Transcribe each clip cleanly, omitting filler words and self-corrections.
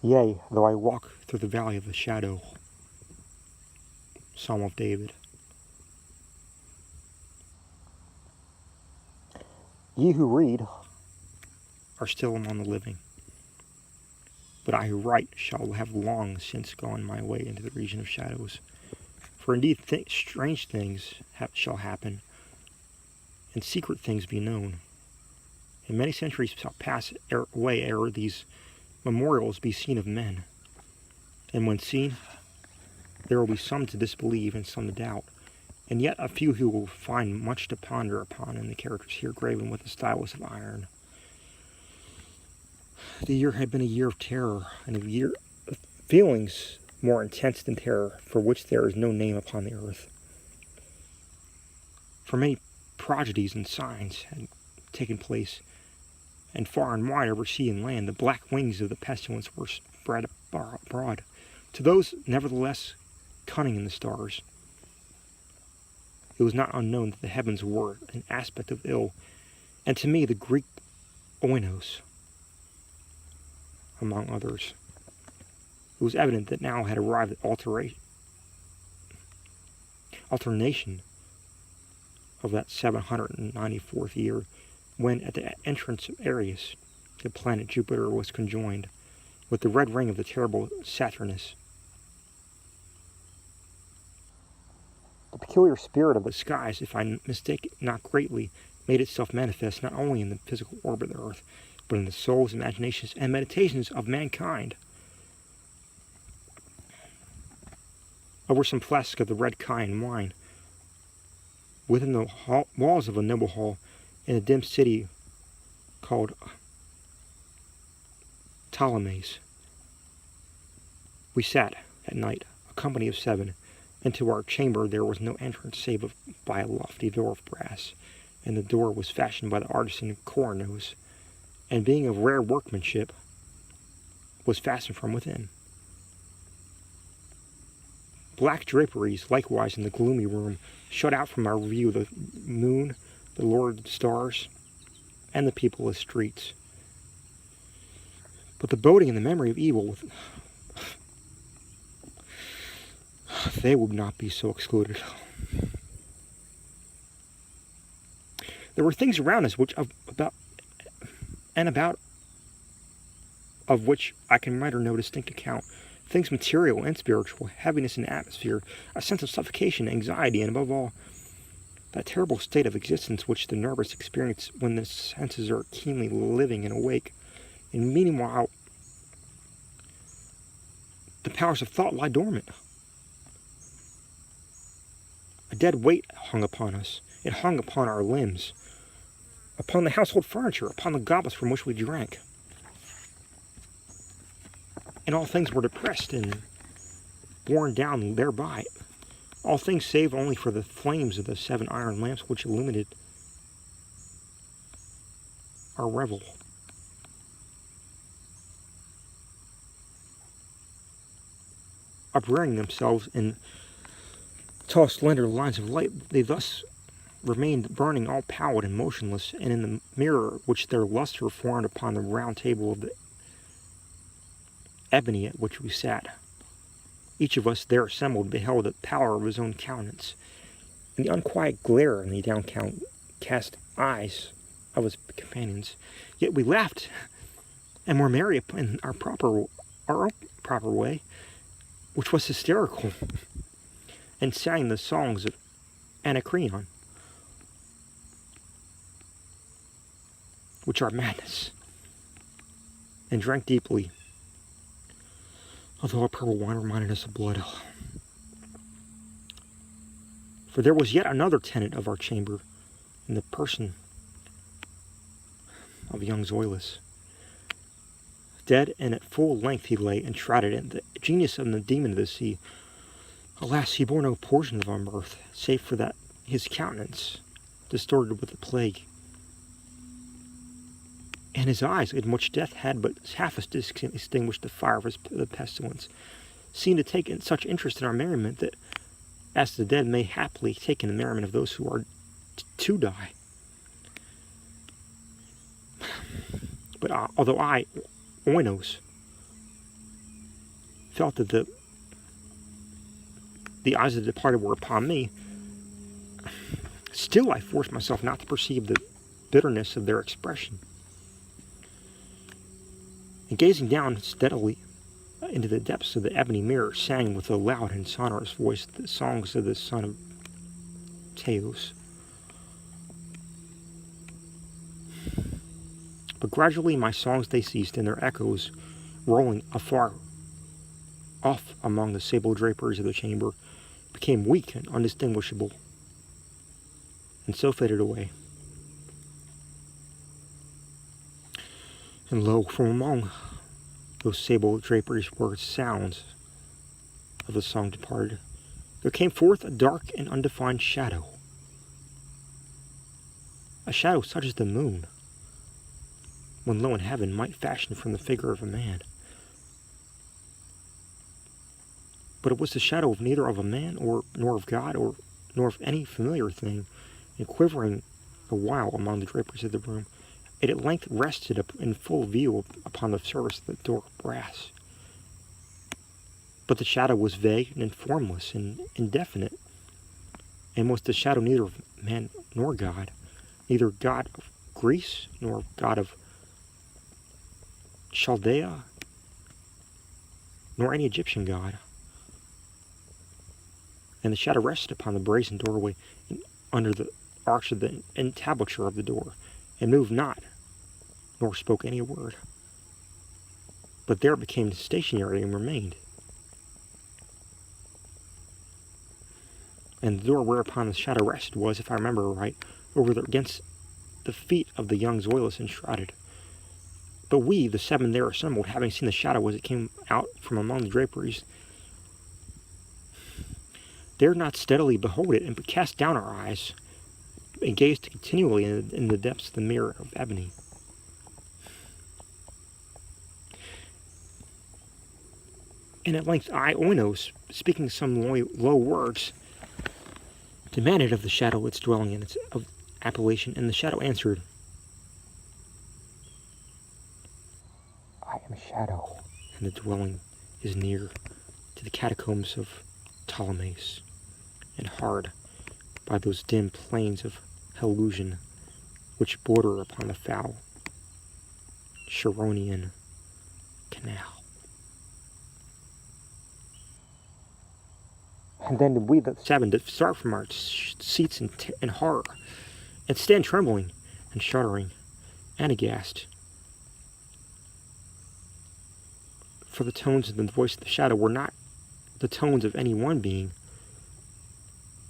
Yea, though I walk through the valley of the shadow. Psalm of David. Ye who read are still among the living, but I who write shall have long since gone my way into the region of shadows. For indeed strange things shall happen, and secret things be known. And many centuries shall pass away ere these memorials be seen of men. And when seen, there will be some to disbelieve and some to doubt, and yet a few who will find much to ponder upon in the characters here graven with the stylus of iron. The year had been a year of terror, and a year of feelings more intense than terror, for which there is no name upon the earth. For many prodigies and signs had taken place, and far and wide over sea and land the black wings of the pestilence were spread abroad, to those nevertheless cunning in the stars. It was not unknown that the heavens wore an aspect of ill, and to me the Greek oinos, among others. It was evident that now had arrived at alternation of that 794th year, when at the entrance of Aries, the planet Jupiter was conjoined with the red ring of the terrible Saturnus. The peculiar spirit of the skies, if I mistake not greatly, made itself manifest not only in the physical orbit of the earth, but in the souls, imaginations, and meditations of mankind. Over some flask of the red kind wine, within the walls of a noble hall in a dim city called Ptolemais, we sat at night, a company of 7, and to our chamber there was no entrance save by a lofty door of brass, and the door was fashioned by the artisan Coronos, and being of rare workmanship, was fastened from within. Black draperies, likewise, in the gloomy room, shut out from our view the moon, the lurid stars, and the peopleless streets. But the boding and the memory of evil, they would not be so excluded. There were things around us of which I can write or no distinct account. Things material and spiritual, heaviness in the atmosphere, a sense of suffocation, anxiety, and above all, that terrible state of existence which the nervous experience when the senses are keenly living and awake. And meanwhile, the powers of thought lie dormant. A dead weight hung upon us. It hung upon our limbs, upon the household furniture, upon the goblets from which we drank. And all things were depressed and borne down thereby. All things save only for the flames of the 7 iron lamps which illuminated our revel. Uprearing themselves in tall, slender lines of light, they thus remained burning all pallid and motionless, and in the mirror which their luster formed upon the round table of the ebony at which we sat, each of us there assembled beheld the pallor of his own countenance, and the unquiet glare in the downcast eyes of his companions. Yet we laughed and were merry in our own proper way, which was hysterical, and sang the songs of Anacreon, which are madness, and drank deeply, although our purple wine reminded us of blood. For there was yet another tenant of our chamber, in the person of young Zoilus. Dead and at full length he lay, enshrouded in the genius of the demon of the sea. Alas, he bore no portion of our mirth, save for that his countenance, distorted with the plague, and his eyes, in which death had but half extinguished the fire of the pestilence, seemed to take such interest in our merriment that, as the dead may haply take in the merriment of those who are to die. But although I, Oinos, felt that the eyes of the departed were upon me, still I forced myself not to perceive the bitterness of their expression. And gazing down steadily into the depths of the ebony mirror, sang with a loud and sonorous voice the songs of the son of Teos. But gradually my songs they ceased, and their echoes, rolling afar off among the sable draperies of the chamber, became weak and undistinguishable, and so faded away. And lo, from among those sable draperies were sounds of the song departed. There came forth a dark and undefined shadow, a shadow such as the moon, when low in heaven, might fashion from the figure of a man. But it was the shadow of neither of a man, nor of God, nor of any familiar thing, and quivering a while among the draperies of the room, it at length rested in full view upon the surface of the door of brass. But the shadow was vague and formless and indefinite, and was the shadow neither of man nor God, neither God of Greece nor God of Chaldea, nor any Egyptian god. And the shadow rested upon the brazen doorway under the arch of the entablature of the door, and moved not, nor spoke any word. But there it became stationary and remained. And the door whereupon the shadow rested was, if I remember right, against the feet of the young Zoilus enshrouded. But we, the seven there assembled, having seen the shadow as it came out from among the draperies, dared not steadily behold it, and cast down our eyes, and gazed continually in the depths of the mirror of ebony. And at length I, Oinos, speaking some low words, demanded of the shadow its dwelling and its appellation, and the shadow answered, I am a shadow, and the dwelling is near to the catacombs of Ptolemais, and hard by those dim plains of Helusion which border upon the foul Charonian canal. And then we, the seven, did start from our seats in horror, and stand trembling and shuddering and aghast. For the tones of the voice of the shadow were not the tones of any one being,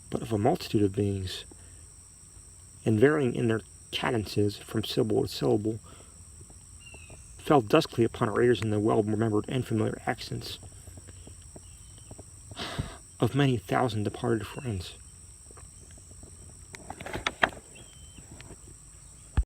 but of a multitude of beings, and varying in their cadences from syllable to syllable, fell duskly upon our ears in the well-remembered and familiar accents of many thousand departed friends.